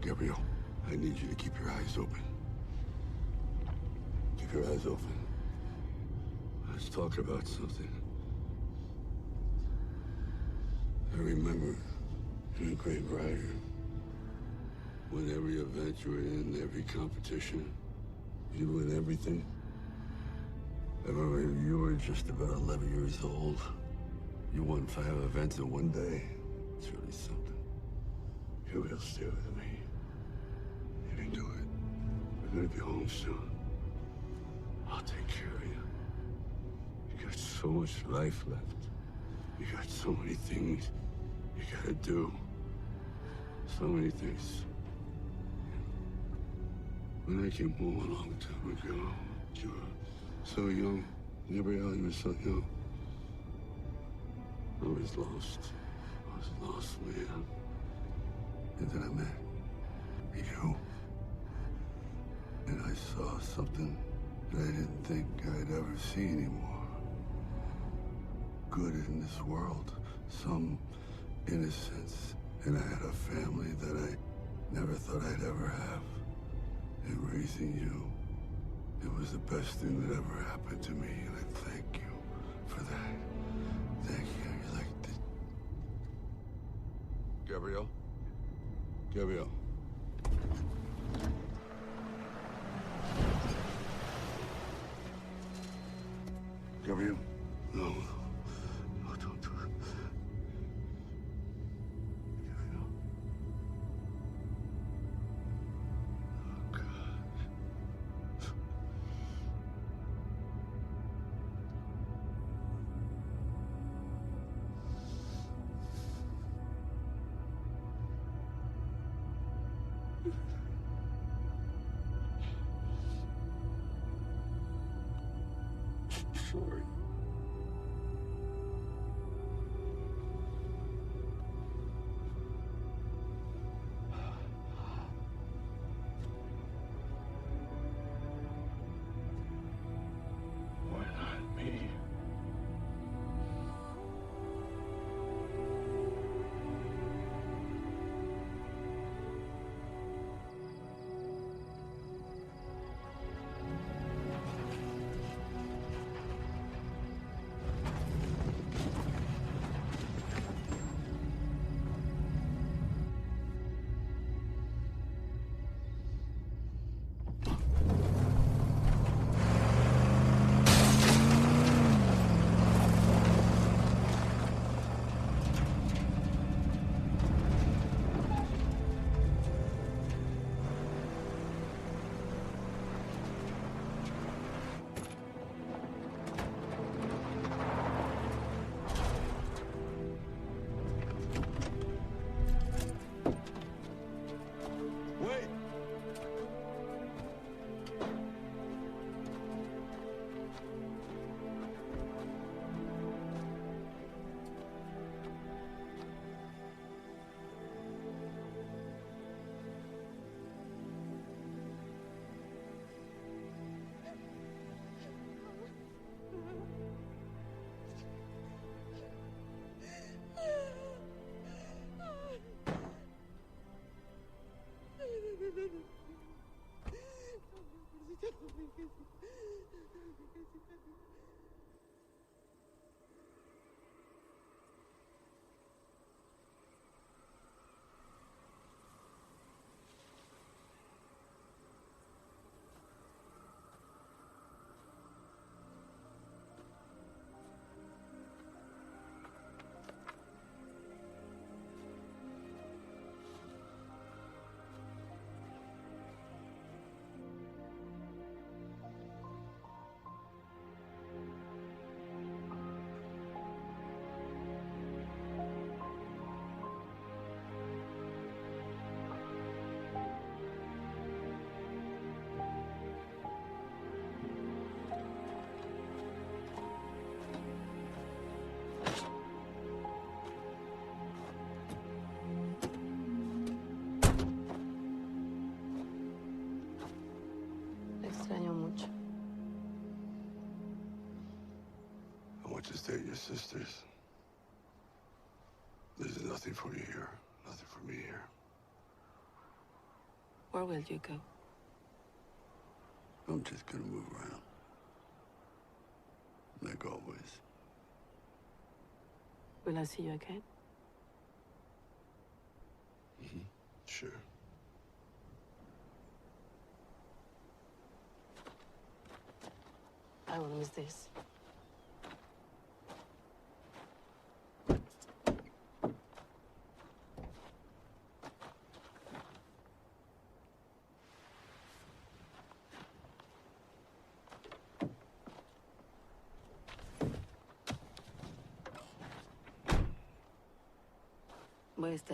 Gabriel, I need you to keep your eyes open. Keep your eyes open. Let's talk about something. I remember in Great Rider, when every event you were in, every competition, you win everything. I remember you were just about 11 years old. You won 5 events in one day. It's really something. Gabriel, stay with me. You can do it. We're gonna be home soon. I'll take care of you. You got so much life left. You got so many things you gotta do. So many things. When I came home a long time ago, you were so young. Gabriel, you were so young. I was lost. I was lost, man. And then I met you. And I saw something that I didn't think I'd ever see anymore. Good in this world. Some innocence. And I had a family that I never thought I'd ever have. And raising you, it was the best thing that ever happened to me, and I thank you for that. Thank you. You're like the... Gabriel? Gabriel. Gabriel? No. No, don't do it. Gabriel. Oh, God. Sorry. Why not me? Wait! Te extraño mucho. I want you to stay at your sister's. There's nothing for you here. Nothing for me here. Where will you go? I'm just gonna move around. Like always. Will I see you again? Sure. I will miss this. Voy a estar